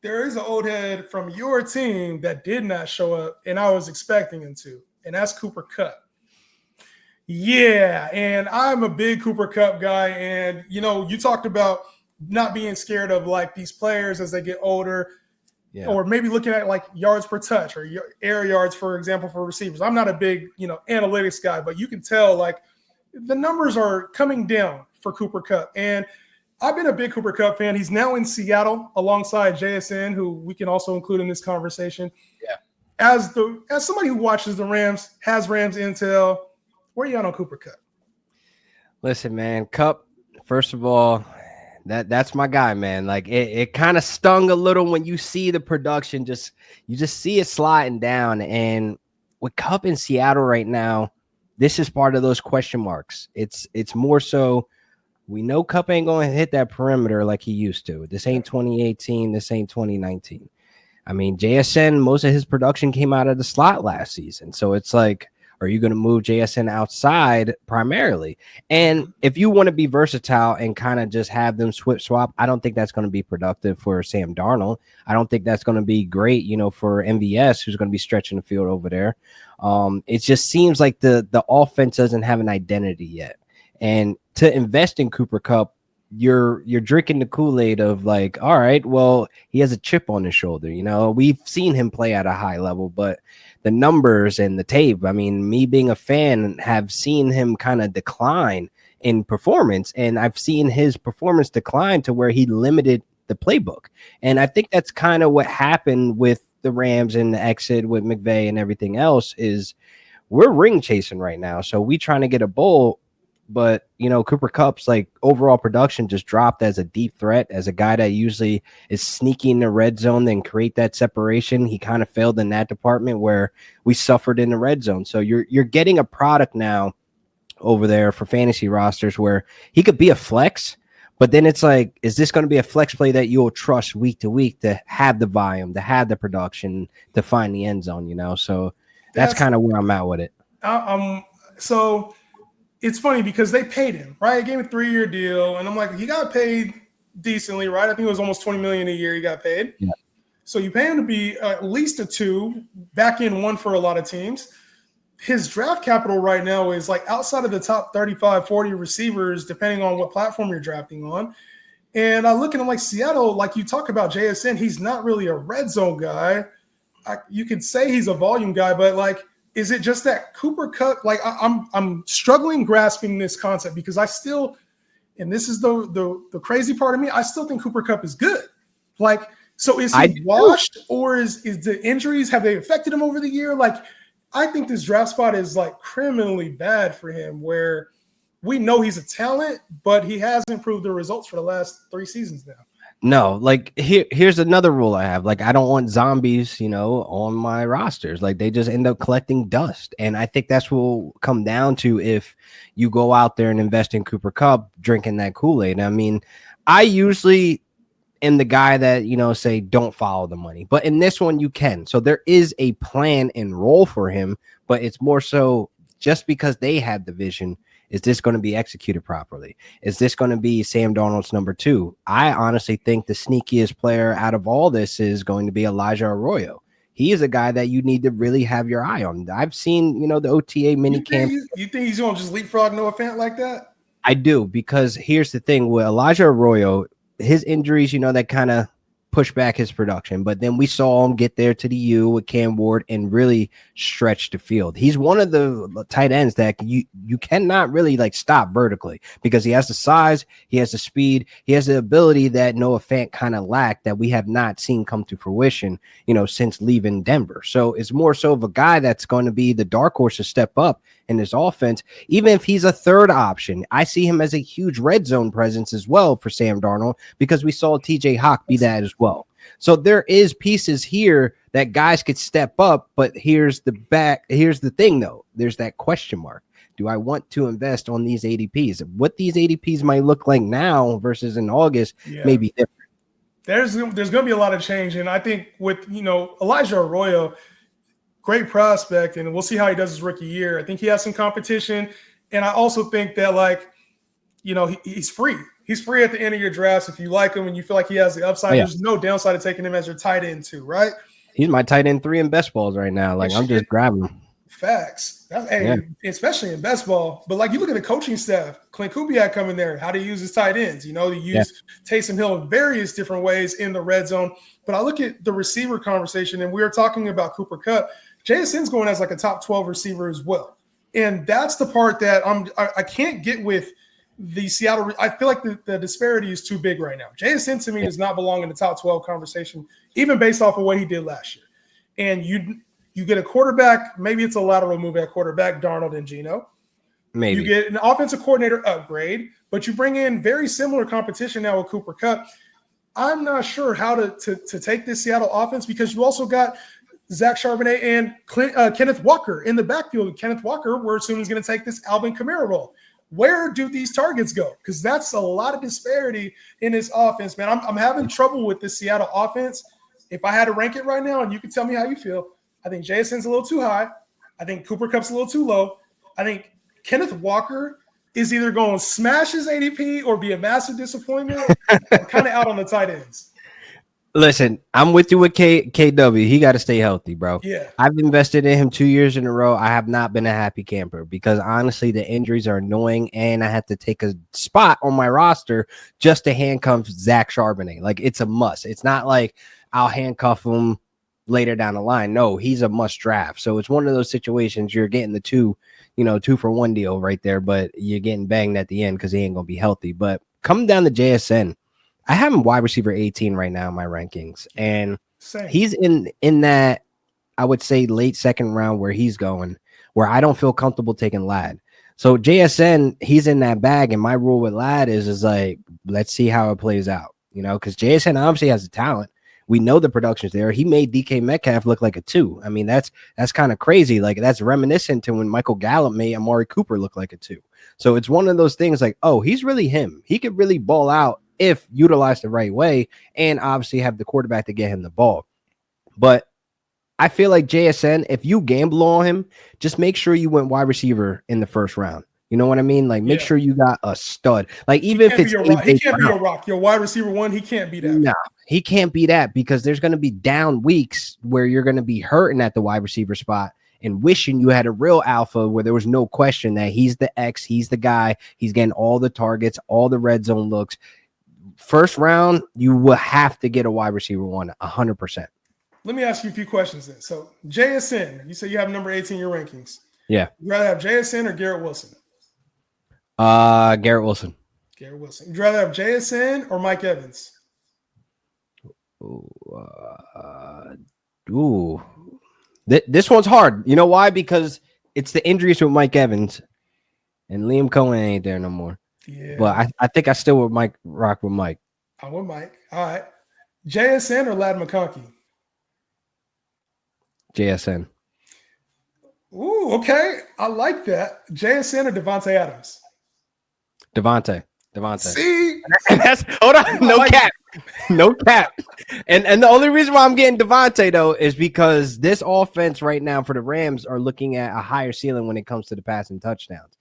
there is an old head from your team that did not show up, and I was expecting him to, and that's Cooper Kupp. Yeah, and I'm a big Cooper Kupp guy, and you talked about not being scared of like these players as they get older, or maybe looking at like yards per touch or air yards, for example, for receivers. I'm not a big analytics guy, but you can tell like the numbers are coming down for Cooper Kupp, and I've been a big Cooper Kupp fan. He's now in Seattle alongside JSN, who we can also include in this conversation. Yeah, as somebody who watches the Rams, has Rams intel. Where are you on Cooper Kupp? Listen, man, Kupp, first of all, that's my guy, man. Like it kind of stung a little when you see the production, you just see it sliding down. And with Kupp in Seattle right now, this is part of those question marks. It's more so we know Kupp ain't going to hit that perimeter like he used to. This ain't 2018, this ain't 2019. I mean, JSN, most of his production came out of the slot last season. So it's like, are you going to move JSN outside primarily? And if you want to be versatile and kind of just have them swap, I don't think that's going to be productive for Sam Darnold. I don't think that's going to be great, for MVS, who's going to be stretching the field over there. It just seems like the offense doesn't have an identity yet. And to invest in Cooper Kupp, you're drinking the Kool-Aid of like, all right, well, he has a chip on his shoulder. We've seen him play at a high level, but the numbers and the tape, I mean, me being a fan, have seen him kind of decline in performance, and I've seen his performance decline to where he limited the playbook. And I think that's kind of what happened with the Rams and the exit with McVay and everything else is we're ring chasing right now. So we trying to get a bowl. But, Cooper Kupp's like overall production just dropped as a deep threat, as a guy that usually is sneaky in the red zone, then create that separation. He kind of failed in that department where we suffered in the red zone. So you're getting a product now over there for fantasy rosters where he could be a flex, but then it's like, is this going to be a flex play that you'll trust week to week to have the volume, to have the production, to find the end zone, So that's kind of where I'm at with it. So it's funny because they paid him, right? They gave him a 3-year deal, and I'm like, he got paid decently, right? I think it was almost $20 million a year he got paid. Yeah. So you pay him to be at least a 2, back in 1 for a lot of teams. His draft capital right now is like outside of the top 35, 40 receivers, depending on what platform you're drafting on. And I look at him like Seattle, like you talk about JSN, he's not really a red zone guy. You could say he's a volume guy, but like, is it just that Cooper Kupp? Like I'm struggling grasping this concept because I still, and this is the crazy part of me, I still think Cooper Kupp is good. Like, so is he washed, or is the injuries, have they affected him over the year? Like, I think this draft spot is like criminally bad for him, where we know he's a talent, but he hasn't improved the results for the last 3 seasons now. No, like here's another rule I have. Like, I don't want zombies, on my rosters. Like, they just end up collecting dust. And I think that's what will come down to if you go out there and invest in Cooper Kupp, drinking that Kool-Aid. I mean, I usually am the guy that, say don't follow the money. But in this one, you can. So there is a plan and role for him, but it's more so just because they had the vision. Is this going to be executed properly? Is this going to be Sam Darnold's number 2? I honestly think the sneakiest player out of all this is going to be Elijah Arroyo. He is a guy that you need to really have your eye on. I've seen, the OTA mini camp. You think he's going to just leapfrog Noah Fant like that? I do, because here's the thing with Elijah Arroyo, his injuries, that kind of push back his production. But then we saw him get there to the U with Cam Ward and really stretch the field. He's one of the tight ends that you cannot really like stop vertically, because he has the size, he has the speed, he has the ability that Noah Fant kind of lacked, that we have not seen come to fruition, since leaving Denver. So it's more so of a guy that's going to be the dark horse to step up in this offense. Even if he's a third option, I see him as a huge red zone presence as well for Sam Darnold, because we saw TJ Hawk be that as well. So there is pieces here that guys could step up, but here's the thing though. There's that question mark. Do I want to invest on these ADPs? What these ADPs might look like now versus in August may be different. There's going to be a lot of change. And I think with, Elijah Arroyo, great prospect, and we'll see how he does his rookie year. I think he has some competition. And I also think that, like, he's free. He's free at the end of your drafts. If you like him and you feel like he has the upside, there's no downside to taking him as your tight end too, right? He's my tight end 3 in best balls right now. Like, I'm just grabbing him. Facts. Especially in best ball. But like, you look at the coaching staff, Clint Kubiak coming there, how to use his tight ends. You know, they use Taysom Hill in various different ways in the red zone. But I look at the receiver conversation, and we were talking about Cooper Kupp. JSN's going as like a top 12 receiver as well. And that's the part that I can't get with the Seattle. I feel like the disparity is too big right now. JSN to me does not belong in the top 12 conversation, even based off of what he did last year. And you get a quarterback, maybe it's a lateral move at quarterback, Darnold and Geno. Maybe. You get an offensive coordinator upgrade, but you bring in very similar competition now with Cooper Kupp. I'm not sure how to take this Seattle offense, because you also got Zach Charbonnet and Kenneth Walker in the backfield. Kenneth Walker, we're assuming, is going to take this Alvin Kamara role. Where do these targets go? Because that's a lot of disparity in this offense, man. I'm having trouble with this Seattle offense. If I had to rank it right now, and you can tell me how you feel, I think JSN's a little too high. I think Cooper Kupp's a little too low. I think Kenneth Walker is either going to smash his ADP or be a massive disappointment. I'm kind of out on the tight ends. Listen, I'm with you with KW. He got to stay healthy, bro. Yeah. I've invested in him 2 years in a row. I have not been a happy camper because honestly, the injuries are annoying, and I have to take a spot on my roster just to handcuff Zach Charbonnet. Like, it's a must. It's not like I'll handcuff him later down the line. No, he's a must draft. So it's one of those situations you're getting the 2-for-1 deal right there, but you're getting banged at the end because he ain't going to be healthy. But coming down to JSN, I have him wide receiver 18 right now in my rankings, and he's in that, I would say, late second round where he's going, where I don't feel comfortable taking Ladd. So JSN, he's in that bag, and my rule with Ladd is like, let's see how it plays out, because JSN obviously has the talent. We know the production's there. He made DK Metcalf look like a 2. I mean, that's kind of crazy. Like, that's reminiscent to when Michael Gallup made Amari Cooper look like a 2. So it's one of those things like, oh, he's really him. He could really ball out if utilized the right way, and obviously have the quarterback to get him the ball. But I feel like JSN, if you gamble on him, just make sure you went wide receiver in the first round. You know what I mean? Like, make sure you got a stud. Like, even if it's he can't be a rock. Your wide receiver 1, he can't be that. No, he can't be that, because there's going to be down weeks where you're going to be hurting at the wide receiver spot and wishing you had a real alpha where there was no question that he's the X, he's the guy, he's getting all the targets, all the red zone looks. First round, you will have to get a wide receiver 1, 100%. Let me ask you a few questions then. So, JSN, you say you have number 18 in your rankings. Yeah. You'd rather have JSN or Garrett Wilson? Garrett Wilson. Garrett Wilson. You'd rather have JSN or Mike Evans? This one's hard. You know why? Because it's the injuries with Mike Evans, and Liam Cohen ain't there no more. Yeah. But I think I still would rock with Mike. I'm with Mike. All right. JSN or Ladd McConkey? JSN. Ooh, okay. I like that. JSN or Devontae Adams? Devontae. See? And that's, hold on. No cap. No cap. And the only reason why I'm getting Devontae, though, is because this offense right now for the Rams are looking at a higher ceiling when it comes to the passing touchdowns.